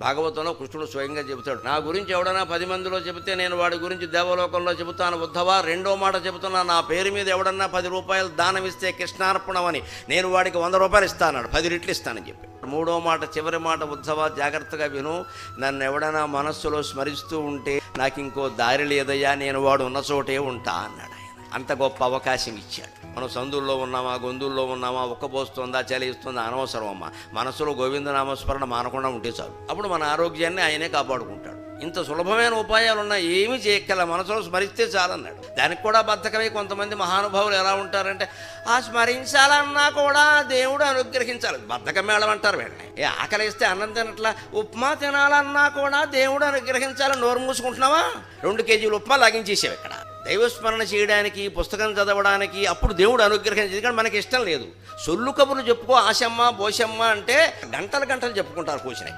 భాగవతంలో కృష్ణుడు స్వయంగా చెబుతాడు, నా గురించి ఎవడైనా 10 మందిలో చెబితే నేను వాడి గురించి దేవలోకంలో చెబుతాను ఉద్ధవా. రెండో మాట చెబుతున్నా, నా పేరు మీద ఎవడన్నా 10 రూపాయలు దానం ఇస్తే కృష్ణార్పణమని నేను వాడికి 100 రూపాయలు ఇస్తాను, 10 రెట్లు ఇస్తానని చెప్పి. మూడో మాట, చివరి మాట, ఉద్ధవా జాగ్రత్తగా విను, నన్ను ఎవడైనా మనస్సులో స్మరిస్తూ ఉంటే నాకు ఇంకో దారి లేదయ్యా, నేను వాడు ఉన్న చోటే ఉంటా అన్నాడు. అంత గొప్ప అవకాశం ఇచ్చాడు. మనం సందుల్లో ఉన్నామా, గొంతుల్లో ఉన్నామా, ఉక్కపోస్తుందా, చలి ఇస్తుందా అనవసరం అమ్మా. మనసులో గోవిందనామస్మరణ మానకుండా ఉంటే చాలు. అప్పుడు మన ఆరోగ్యాన్ని ఆయనే కాపాడుకుంటాడు. ఇంత సులభమైన ఉపాయాలున్నా ఏమీ చేయక్కల, మనసులో స్మరిస్తే చాలన్నాడు. దానికి కూడా బద్ధకమై కొంతమంది మహానుభావులు ఎలా ఉంటారంటే, ఆ స్మరించాలన్నా కూడా దేవుడు అనుగ్రహించాలి, బద్ధకం మేళం అంటారు వీళ్ళని. ఆకలిస్తే అన్నం తినట్లా, ఉప్మా తినాలన్నా కూడా దేవుడు అనుగ్రహించాలని నోరు మూసుకుంటున్నావా? 2 కేజీలు ఉప్మా లాగించేసావు ఇక్కడ. దైవస్మరణ చేయడానికి, పుస్తకం చదవడానికి అప్పుడు దేవుడు అనుగ్రహించి, ఎందుకంటే మనకి ఇష్టం లేదు. సొల్లు కబుర్లు చెప్పుకో ఆశమ్మ బోషమ్మ అంటే గంటలు గంటలు చెప్పుకుంటారు కూర్చుని.